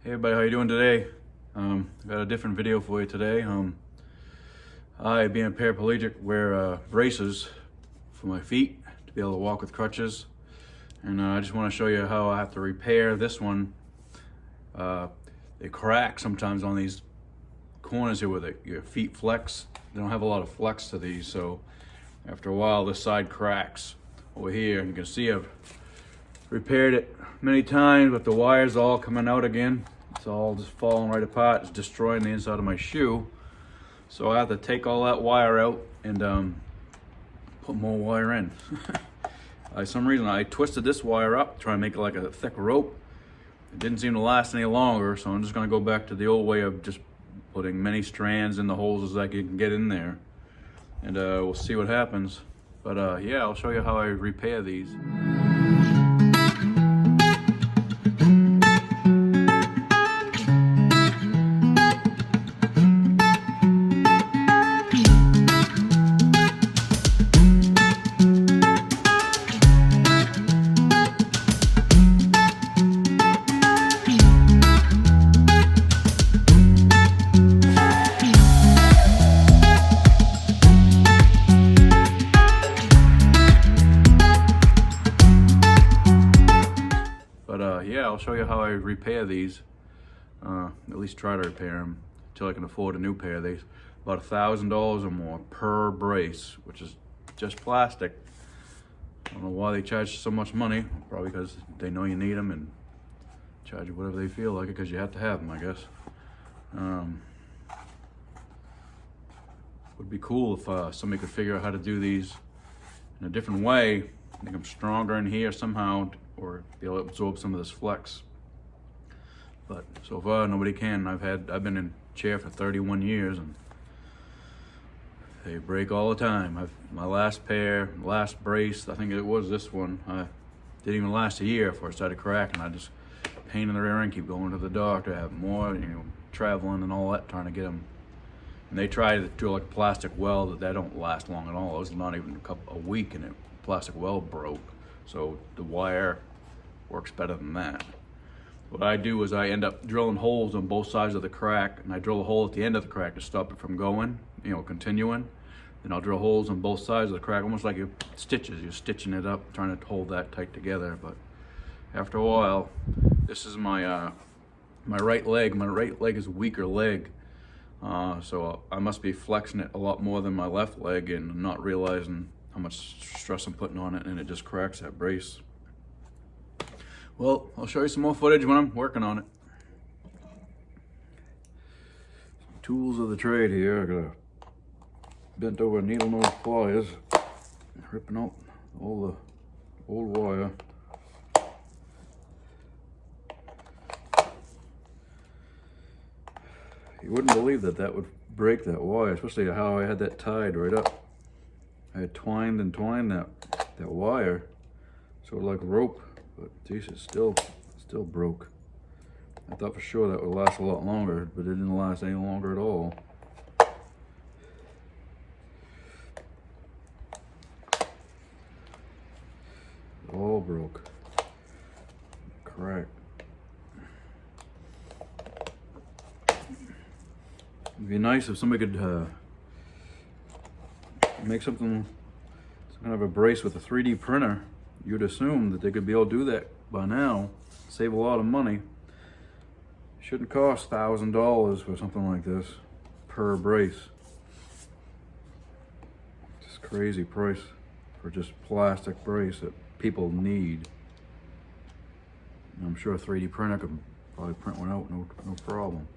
Hey everybody, how you doing today? Got a different video for you today. I, being a paraplegic, wear braces for my feet to be able to walk with crutches. And I just want to show you how I have to repair this one. They crack sometimes on these corners here where your feet flex. They don't have a lot of flex to these, so after a while this side cracks. Over here, you can see I've repaired it many times, but the wire's all coming out again. It's all just falling right apart. It's destroying the inside of my shoe. So I have to take all that wire out and put more wire in. For some reason I twisted this wire up, trying to make it like a thick rope. It didn't seem to last any longer, so I'm just gonna go back to the old way of just putting many strands in the holes as I can get in there. And we'll see what happens. But yeah, I'll show you how I repair these. Yeah, I'll show you how I repair these. At least try to repair them until I can afford a new pair of these. About $1,000 or more per brace, which is just plastic. I don't know why they charge so much money. Probably because they know you need them and charge you whatever they feel like it, because you have to have them, I guess. Would be cool if somebody could figure out how to do these in a different way, make them stronger in here somehow, or be able to absorb some of this flex. But so far nobody can. I've been in chair for 31 years and they break all the time. My last brace, I think it was this one, didn't even last a year before it started cracking. I just pain in the rear end, keep going to the doctor, have more, traveling and all that, trying to get them. And they tried to do like a plastic weld, that don't last long at all. It was not even a week and the plastic weld broke. So the wire works better than that. What I do is I end up drilling holes on both sides of the crack, and I drill a hole at the end of the crack to stop it from going, continuing. Then I'll drill holes on both sides of the crack, almost like you're stitching it up, trying to hold that tight together. But after a while, this is my right leg. My right leg is a weaker leg. So I must be flexing it a lot more than my left leg and not realizing how much stress I'm putting on it, and it just cracks that brace. Well, I'll show you some more footage when I'm working on it. Some tools of the trade here. I got a bent over needle nose pliers, ripping out all the old wire. You wouldn't believe that would break that wire, especially how I had that tied right up. I had twined that wire, sort of like rope, but geez, it still broke. I thought for sure that would last a lot longer, but it didn't last any longer at all. It all broke, cracked. It'd be nice if somebody could make some kind of a brace with a 3D printer. You'd assume that they could be able to do that by now, save a lot of money. Shouldn't cost $1,000 for something like this per brace. Just crazy price for just plastic brace that people need. I'm sure a 3D printer could probably print one out, no problem.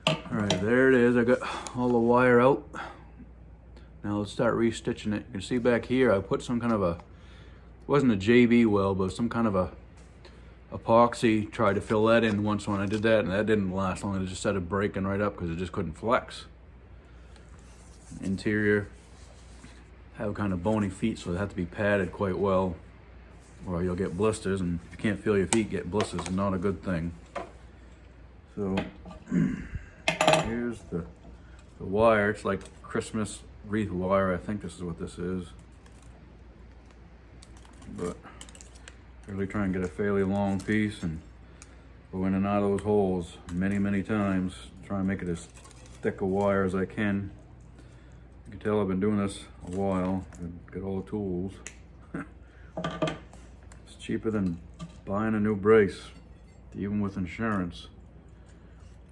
All right, there it is. I got all the wire out. Now let's start restitching it. You can see back here, I put some kind of it wasn't a JB weld, but some kind of a epoxy. Tried to fill that in once when I did that, and that didn't last long. It just started breaking right up because it just couldn't flex. Interior have kind of bony feet, so they have to be padded quite well, or you'll get blisters, and if you can't feel your feet get blisters, it's not a good thing. So here's the wire. It's like Christmas wreath wire. I think this is what this is, but really try and get a fairly long piece and go in and out of those holes many times. Try and make it as thick a wire as I can. You can tell I've been doing this a while. I've got all the tools. It's cheaper than buying a new brace, even with insurance.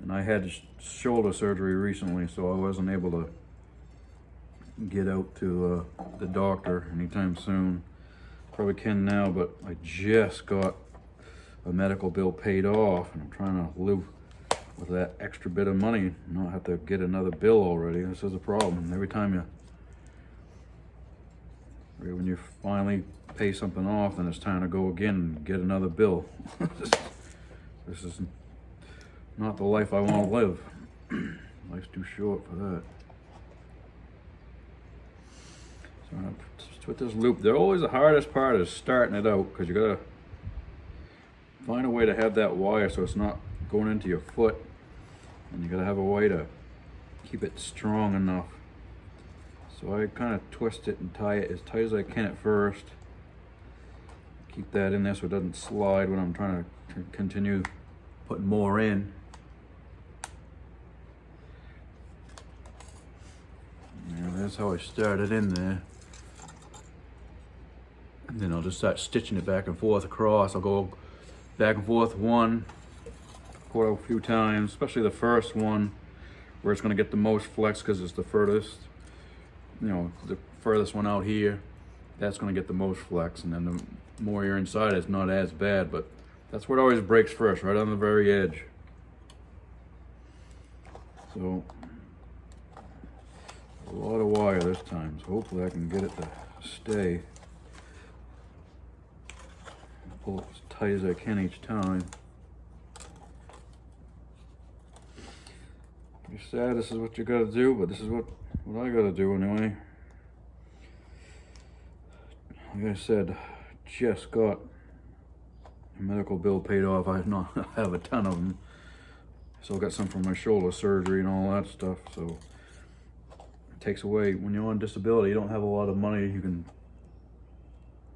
And I had shoulder surgery recently, so I wasn't able to get out to the doctor anytime soon. Probably can now, but I just got a medical bill paid off, and I'm trying to live with that extra bit of money and not have to get another bill already. This is a problem. Every time when you finally pay something off, then it's time to go again and get another bill. This is not the life I want to live. Life's too short for that. So I'm gonna put this loop. They're always the hardest part is starting it out, because you gotta find a way to have that wire so it's not going into your foot, and you gotta have a way to keep it strong enough. So I kind of twist it and tie it as tight as I can at first. Keep that in there so it doesn't slide when I'm trying to continue putting more in. Yeah, that's how I started in there. And then I'll just start stitching it back and forth across. I'll go back and forth one, quarter a few times, especially the first one where it's going to get the most flex because it's the furthest, you know, the furthest one out here. That's going to get the most flex, and then the more you're inside, it's not as bad, but that's what always breaks first, right on the very edge. So a lot of wire this time, so hopefully I can get it to stay. Pull it as tight as I can each time. Pretty sad this is what you gotta do, but this is what I gotta do anyway. Like I said, just got a medical bill paid off. I have a ton of them. Still got some from my shoulder surgery and all that stuff, so it takes away, when you're on disability, you don't have a lot of money you can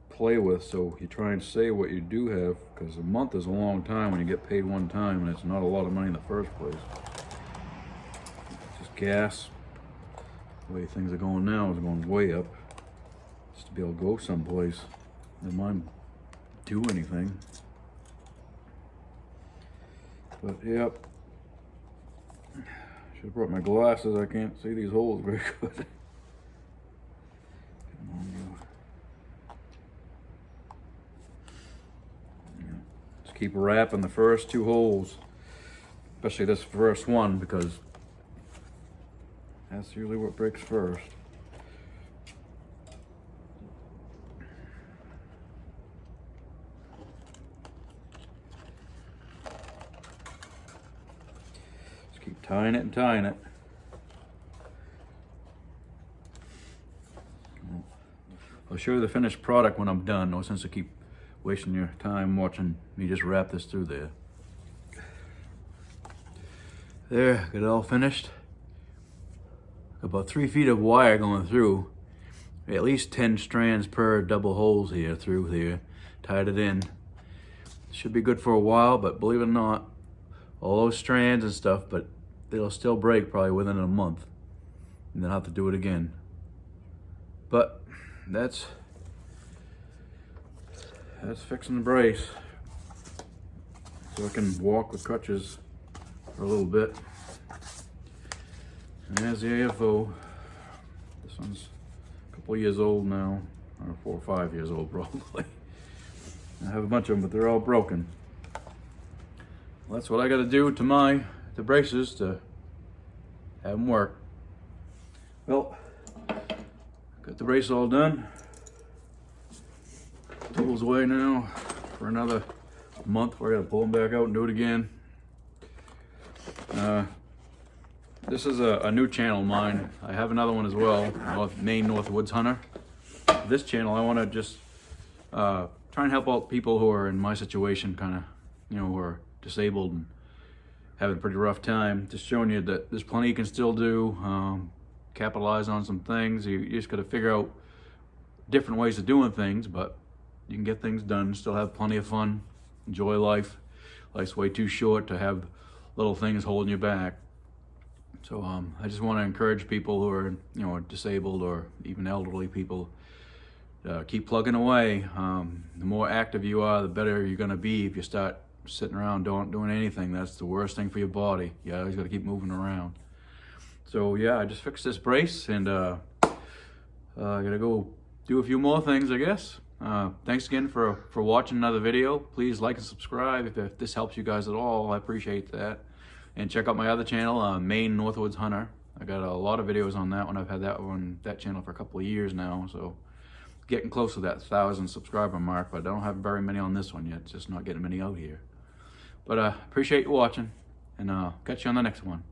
play with, so you try and save what you do have, because a month is a long time when you get paid one time, and it's not a lot of money in the first place. It's just gas. The way things are going now is going way up. Just to be able to go someplace, never mind do anything. But yep, should have brought my glasses. I can't see these holes very good. Come on, yeah. Just keep wrapping the first two holes, especially this first one, because that's usually what breaks first. Keep tying it and tying it. I'll show you the finished product when I'm done. No sense to keep wasting your time watching me just wrap this through there. There, got it all finished. About 3 feet of wire going through. At least 10 strands per double holes here through here. Tied it in. Should be good for a while, but believe it or not, all those strands and stuff, but it'll still break probably within a month, and then I'll have to do it again. But that's fixing the brace, so I can walk with crutches for a little bit. And there's the AFO. This one's a couple years old now, or 4 or 5 years old probably. I have a bunch of them, but they're all broken. Well, that's what I got to do to the braces to have them work. Well, got the brace all done. Tools away now for another month where I got to pull them back out and do it again. This is a new channel of mine. I have another one as well, Maine North Woods Hunter. This channel, I want to just try and help out people who are in my situation, kind of, you know, who are disabled and having a pretty rough time. Just showing you that there's plenty you can still do, capitalize on some things. You just got to figure out different ways of doing things, but you can get things done, still have plenty of fun, enjoy life, Life's way too short to have little things holding you back. So I just want to encourage people who are, you know, disabled or even elderly people, keep plugging away. The more active you are, the better you're going to be. If you start sitting around doing anything, that's the worst thing for your body. You always got to keep moving around. So yeah, I just fixed this brace, and I gotta go do a few more things, I guess. Thanks again for watching another video. Please like and subscribe if this helps you guys at all. I appreciate that. And check out my other channel, Maine Northwoods Hunter. I got a lot of videos on that one. I've had that channel for a couple of years now, so getting close to that 1,000 subscriber mark, but I don't have very many on this one yet. Just not getting many out here. But appreciate you watching, and catch you on the next one.